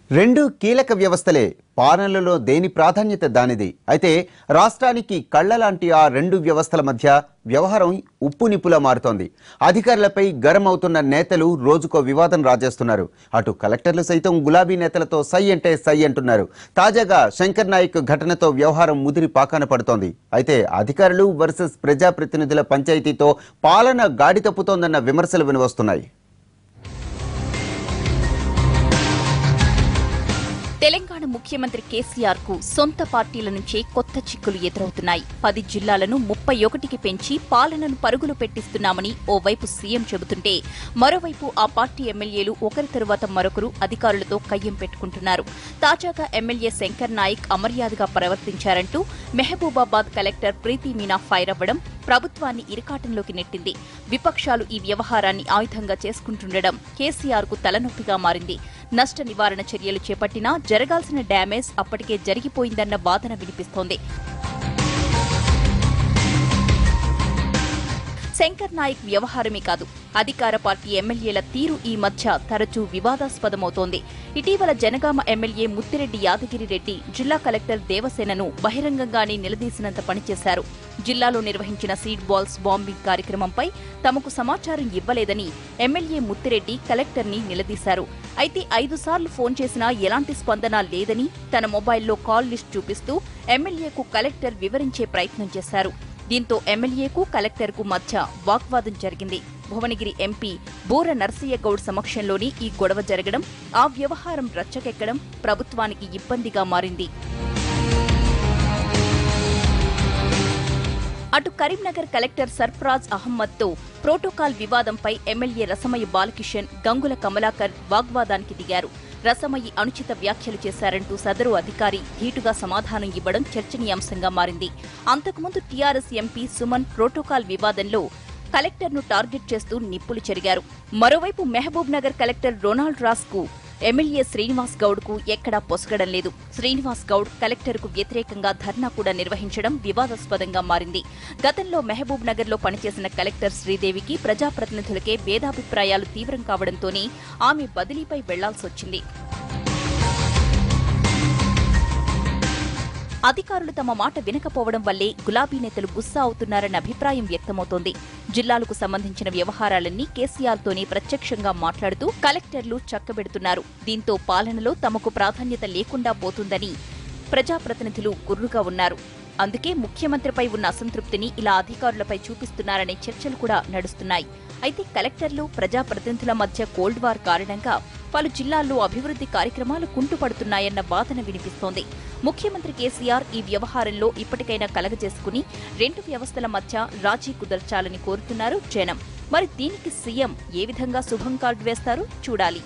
రెండు కీలక వ్యవస్థలే పాలనలో దేని ప్రాధాన్యత దానిది. అయితే రాష్ట్రానికి కళ్ళలాంటి ఆ రెండు వ్యవస్థల మధ్య వ్యవహారం ఉప్పు నిప్పులా మారుతోంది. అధికారులపై గరం అవుతున్న నేతలు రోజుకో వివాదం రాజేస్తున్నారు. అటు కలెక్టర్లు సైతం గులాబీ నేతలతో సై అంటే సై అంటున్నారు. తాజాగా శంకర్ నాయక్ ఘటనతో వ్యవహారం ముదిరి పాకాన పడుతోంది. అయితే అధికారులు వర్సెస్ ప్రజాప్రతినిధుల పంచాయతీతో పాలన గాడి తప్పుతోందన్న విమర్శలు వినవస్తున్నాయి. తెలంగాణ ముఖ్యమంత్రి కేసీఆర్ కు సొంత పార్టీల నుంచే కొత్త చిక్కులు ఎదురవుతున్నాయి. 10 జిల్లాలను 31కి పెంచి పాలనను పరుగులు పెట్టిస్తున్నామని ఓవైపు సీఎం చెబుతుంటే, మరోవైపు ఆ పార్టీ ఎమ్మెల్యేలు ఒకరి తరువాత మరొకరు అధికారులతో కయ్యం పెట్టుకుంటున్నారు. తాజాగా ఎమ్మెల్యే శంకర్ నాయక్ అమర్యాదగా ప్రవర్తించారంటూ మెహబూబాబాద్ కలెక్టర్ ప్రీతి మీనా ఫైర్ అవ్వడం ప్రభుత్వాన్ని ఇరకాటంలోకి నెట్టింది. విపక్షాలు ఈ వ్యవహారాన్ని ఆయుధంగా చేసుకుంటుండడం కేసీఆర్ కు తలనొప్పిగా మారింది. నష్ట నివారణ చర్యలు చేపట్టినా జరగాల్సిన డ్యామేజ్ అప్పటికే జరిగిపోయిందన్న వాదన వినిపిస్తోంది. శంకర్ నాయక్ వ్యవహారమే కాదు, అధికార పార్టీ ఎమ్మెల్యేల తీరు ఈ మధ్య తరచూ వివాదాస్పదమవుతోంది. ఇటీవల జనగామ ఎమ్మెల్యే ముత్తిరెడ్డి యాదగిరి రెడ్డి జిల్లా కలెక్టర్ దేవసేనను బహిరంగంగానే నిలదీసినంత పనిచేశారు. జిల్లాలో నిర్వహించిన సీడ్ బాల్స్ బాంబింగ్ కార్యక్రమంపై తమకు సమాచారం ఇవ్వలేదని ఎమ్మెల్యే ముత్తిరెడ్డి కలెక్టర్ని నిలదీశారు. అయితే 5 సార్లు ఫోన్ చేసినా ఎలాంటి స్పందన లేదని తన మొబైల్లో కాల్ లిస్ట్ చూపిస్తూ ఎమ్మెల్యేకు కలెక్టర్ వివరించే ప్రయత్నం చేశారు. దీంతో ఎమ్మెల్యేకు కలెక్టర్కు మధ్య వాగ్వాదం జరిగింది. భువనగిరి ఎంపీ బూర నర్సయ్య గౌడ్ సమక్షంలోని ఈ గొడవ జరగడం, ఆ వ్యవహారం రచ్చకెక్కడం ప్రభుత్వానికి ఇబ్బందిగా మారింది. అటు కరీంనగర్ కలెక్టర్ సర్ఫరాజ్ అహ్మద్తో ప్రోటోకాల్ వివాదంపై ఎమ్మెల్యే రసమయ్య బాలకిషన్, గంగుల కమలాకర్ వాగ్వాదానికి దిగారు. రసమయ్యి అనుచిత వ్యాఖ్యలు చేశారంటూ సదరు అధికారి ధీటుగా సమాధానం ఇవ్వడం చర్చనీయాంశంగా మారింది. అంతకుముందు టీఆర్ఎస్ ఎంపీ సుమన్ ప్రోటోకాల్ వివాదంలో కలెక్టర్ను టార్గెట్ చేస్తూ నిప్పులు చెరిగారు. మరోవైపు Mahabub Nagar collector Ronald Ross కు ఎమ్మెల్యే శ్రీనివాస్ గౌడ్ కు ఎక్కడా పొసగడం లేదు. శ్రీనివాస్ గౌడ్ కలెక్టర్కు వ్యతిరేకంగా ధర్నా కూడా నిర్వహించడం వివాదాస్పదంగా మారింది. గతంలో మహబూబ్ నగర్ లో పనిచేసిన కలెక్టర్ శ్రీదేవికి ప్రజాప్రతినిధులకే భేదాభిప్రాయాలు తీవ్రం కావడంతోనే ఆమె బదిలీపై వెళ్లాల్సొచ్చింది. అధికారులు తమ మాట వినకపోవడం వల్లే గులాబీ నేతలు గుస్సా అవుతున్నారన్న అభిప్రాయం వ్యక్తమవుతోంది. జిల్లాలకు సంబంధించిన వ్యవహారాలన్నీ కేసీఆర్తోనే ప్రత్యక్షంగా మాట్లాడుతూ కలెక్టర్లు చక్కబెడుతున్నారు. దీంతో పాలనలో తమకు ప్రాధాన్యత లేకుండా పోతుందని ప్రజాప్రతినిధులు గుర్రుగా ఉన్నారు. అందుకే ముఖ్యమంత్రిపై ఉన్న అసంతృప్తిని ఇలా అధికారులపై చూపిస్తున్నారనే చర్చలు కూడా నడుస్తున్నాయి. అయితే కలెక్టర్లు ప్రజాప్రతినిధుల మధ్య కోల్డ్ వార్ కారణంగా పలు జిల్లాల్లో అభివృద్ధి కార్యక్రమాలు కుంటుపడుతున్నాయన్న వాదన వినిపిస్తోంది. ముఖ్యమంత్రి కేసీఆర్ ఈ వ్యవహారంలో ఇప్పటికైనా కలగజేసుకుని రెండు వ్యవస్థల మధ్య రాజీ కుదర్చాలని కోరుతున్నారు జనం. మరి దీనికి సీఎం ఏ విధంగా శుభం కార్డు వేస్తారో చూడాలి.